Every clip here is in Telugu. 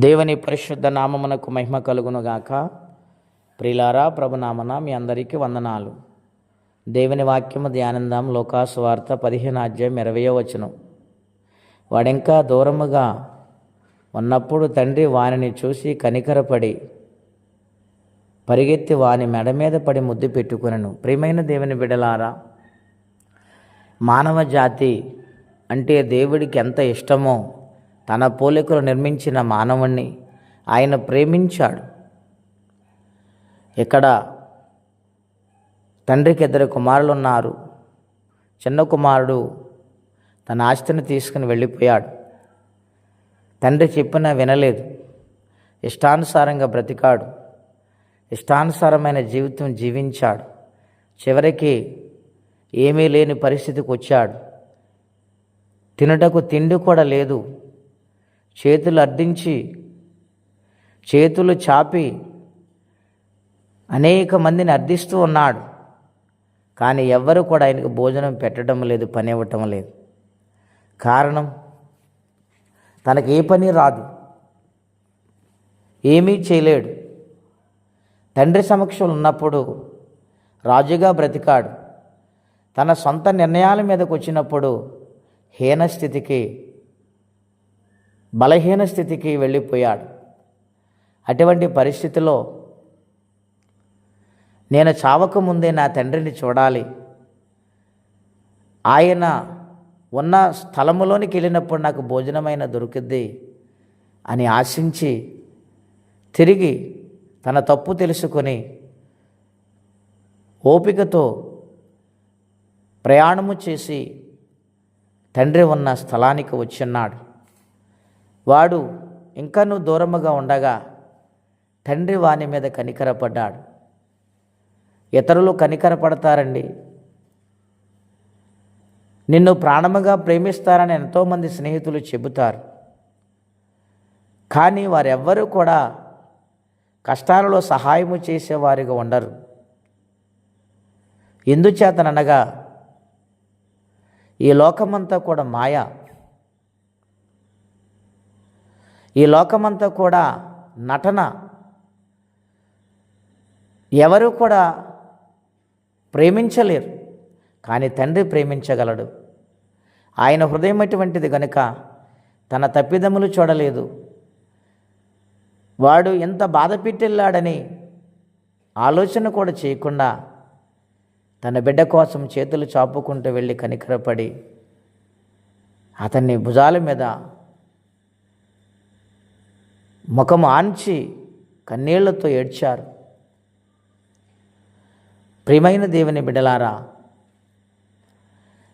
దేవుని పరిశుద్ధ నామమునకు మహిమ కలుగునుగాక. ప్రియులారా, ప్రభునామన మీ అందరికీ వందనాలు. దేవుని వాక్యము ధ్యానందాం. లోకాసు వార్త 15:20 వాడింకా దూరముగా ఉన్నప్పుడు తండ్రి వానిని చూసి కనికరపడి పరిగెత్తి వాని మెడ మీద పడి ముద్దు పెట్టుకొనెను. ప్రియమైన దేవుని బిడ్డలారా, మానవ జాతి అంటే దేవుడికి ఎంత ఇష్టమో తన పోలికలు నిర్మించిన మానవుణ్ణి ఆయన ప్రేమించాడు. ఇక్కడ తండ్రికి 2 కుమారులు ఉన్నారు. చిన్న కుమారుడు తన ఆస్తిని తీసుకుని వెళ్ళిపోయాడు. తండ్రి చెప్పినా వినలేదు. ఇష్టానుసారంగా బ్రతికాడు. ఇష్టానుసారమైన జీవితం జీవించాడు. చివరికి ఏమీ లేని పరిస్థితికి వచ్చాడు. తినుటకు తిండి కూడా లేదు. చేతులు అడ్డించి చేతులు చాపి అనేక మందిని అర్థిస్తూ ఉన్నాడు. కానీ ఎవ్వరు కూడా ఆయనకు భోజనం పెట్టడం లేదు, పని ఇవ్వటం లేదు. కారణం, తనకు ఏ పని రాదు, ఏమీ చేయలేడు. తండ్రి సమక్షంలో ఉన్నప్పుడు రాజుగా బ్రతికాడు. తన సొంత నిర్ణయాల మీదకు వచ్చినప్పుడు బలహీన స్థితికి వెళ్ళిపోయాడు. అటువంటి పరిస్థితిలో నేను చావకముందే నా తండ్రిని చూడాలి, ఆయన ఉన్న స్థలములోనికి వెళ్ళినప్పుడు నాకు భోజనమైన దొరుకుద్ది అని ఆశించి తిరిగి తన తప్పు తెలుసుకొని ఓపికతో ప్రయాణము చేసి తండ్రి ఉన్న స్థలానికి వచ్చిన్నాడు. వాడు ఇంకనూ దూరముగా ఉండగా తండ్రి వాని మీద కనికరపడ్డాడు. ఇతరులు కనికరపడతారండి. నిన్ను ప్రాణముగా ప్రేమిస్తారని ఎంతోమంది స్నేహితులు చెబుతారు. కానీ వారెవ్వరూ కూడా కష్టాలలో సహాయము చేసేవారిగా ఉండరు. ఎందుచేతననగా ఈ లోకమంతా కూడా మాయ. ఈ లోకమంతా కూడా నటన. ఎవరు కూడా ప్రేమించలేరు, కానీ తండ్రి ప్రేమించగలడు. ఆయన హృదయం అటువంటిది గనుక తన తప్పిదములు చూడలేదు. వాడు ఎంత బాధ పెట్టెళ్ళాడని ఆలోచన కూడా చేయకుండా తన బిడ్డ కోసం చేతులు చాపుకుంటూ వెళ్ళి కనికరపడి అతన్ని భుజాల మీద ముఖం ఆంచి కన్నీళ్లతో ఏడ్చారు. ప్రియమైన దేవుని బిడ్డలారా,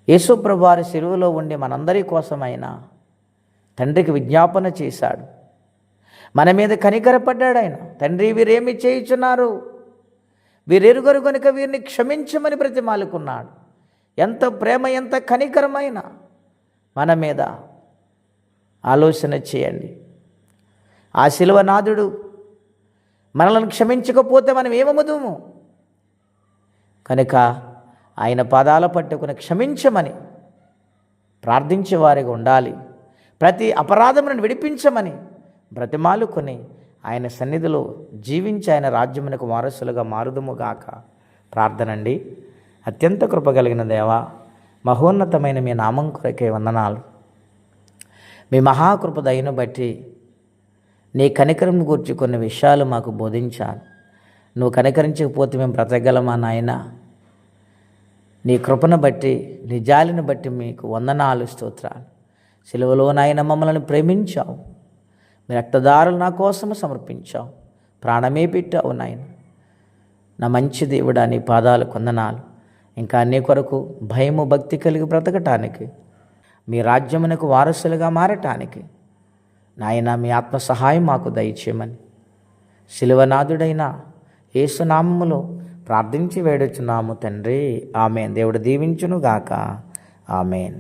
యేసుప్రభు వారి శిలువలో ఉండి మనందరి కోసమైనా తండ్రికి విజ్ఞాపన చేశాడు. మన మీద కనికరపడ్డాడు ఆయన. తండ్రి, వీరేమి చేయుచున్నారు, వీరెరుగరు కనుక వీరిని క్షమించమని బ్రతిమాలుకున్నాడు. ఎంత ప్రేమ, ఎంత కనికరమైన మన మీద ఆలోచన చేయండి. ఆ శిలువనాథుడు మనల్ని క్షమించకపోతే మనం ఏమవుదుము కనుక ఆయన పాదాల పట్టుకుని క్షమించమని ప్రార్థించేవారిగా ఉండాలి. ప్రతి అపరాధములను విడిపించమని బ్రతిమాలుకొని ఆయన సన్నిధిలో జీవించి ఆయన రాజ్యమునకు వారసులుగా మారుదుముగాక. ప్రార్థనండి. అత్యంత కృప కలిగిన దేవా, మహోన్నతమైన మీ నామం కొరకే వందనాలు. మీ మహాకృప దయను బట్టి నీ కనికరం గురించి కొన్ని విషయాలు మాకు బోధించాలి. నువ్వు కనికరించకపోతే మేము బ్రతకగలమా నాయనా? నీ కృపను బట్టి, నీ జాలిని బట్టి మీకు వందనాలు, స్తోత్రాలు. సిలువలో నాయన మమ్మల్ని ప్రేమించావు. మీ రక్తదారులు నా కోసము సమర్పించావు. ప్రాణమే పెట్టావు నాయన. నా మంచి దేవుడా, నీ పాదాలకు వందనాలు. ఇంకా నీ కొరకు భయము, భక్తి కలిగి బ్రతకటానికి, మీ రాజ్యమునకు వారసులుగా మారటానికి నాయన మీ ఆత్మ సహాయం మాకు దయచేయమని శిలువనాథుడైన యేసు నామములో ప్రార్థించి వేడుచున్నాము తండ్రి. ఆమేన్. దేవుడు దీవించును గాక. ఆమేన్.